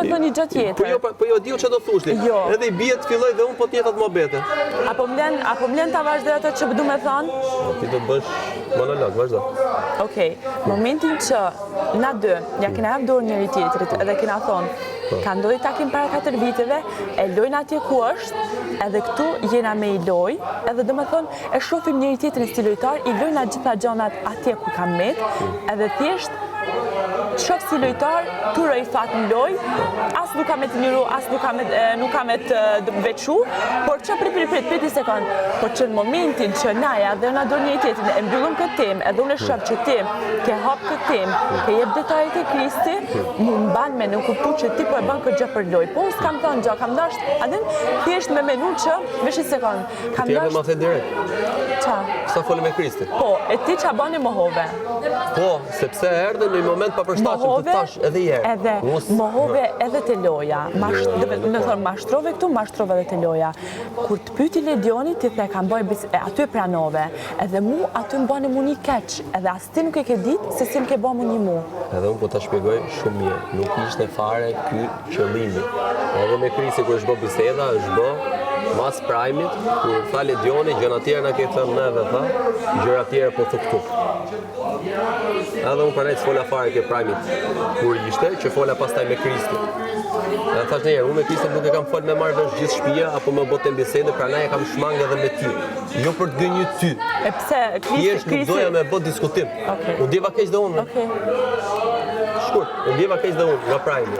më thënë një gjë tjetër. Po jo diu çfarë do thoshti. Jo. Edhe i bie të filloj dhe unë po të jetat mohabete. Apo mlen ta vazhdoj ato që du me thënë? Ti do bësh monolog, vazhdo. Okej, momentin që na dy ja kena hap dorë njëri tjetrit edhe kena thonë ka ndodhi takim para 4 viteve, e lojnë atje ku është, edhe këtu jena me i loj, edhe do me thonë e shohim njëri tjetrin si lojtar, i lojnë atë gjitha gjonat atje ku kam met, edhe thjesht shoh si lojtar, turoj fat në loj, as nuk kam e të njëru, as nuk kam e të veçu, por që prit një sekund, por që në momentin që naja dhe na do një tjetrin e mbyllëm këtë temë, edhe unë e shoh që ti ke hap këtë temë, ke jep detajet e Kristi, mu mban me në kuptu që ti po e bën këtë gjë për loj. Po unë s'kam thënë gjë, kam dash, adin thjesht me menu që, vesh një sekund, kam Ti dash... e më the direkt. Qa? Sa folëm me Kristin. Po, e ti qa bani mohove? Po, sepse erdhe në një moment pa përshtatshëm të thash edhe herë. Edhe mohove edhe te loja. Me thonë, mashtrove këtu, mashtrove edhe te loja. Kur të pyti Ledioni, ti the kam bëj aty e pranove. Edhe mu aty më bani mu një keq. Edhe as ti nuk e ke ditë se si më ke bë mu një mu. Edhe unë po ta shpjegoj shumë mirë. Nuk ishte fare ky qëllimi. Edhe me Kristi kur është bë biseda, është bë mas prajmit, kur tha Ledioni, gjëra tjera na ke thënë neve, tha, gjëra tjera po thë këtu. Edhe unë përrejt s'fola fare ke prajmit kur ishte, që fola pastaj me Kristi. Edhe thash njerë, unë me Kristi nuk e kam folë me marrë vesh gjithë shtëpia, apo me botë bisede, pranaj e kam shmangë edhe me ty. Jo për të gënjë ty. E pse, Thjesht nuk doja me bë diskutim. Unë djeva keq dhe unë. Shkurt, unë djeva keq dhe unë, nga prajmi.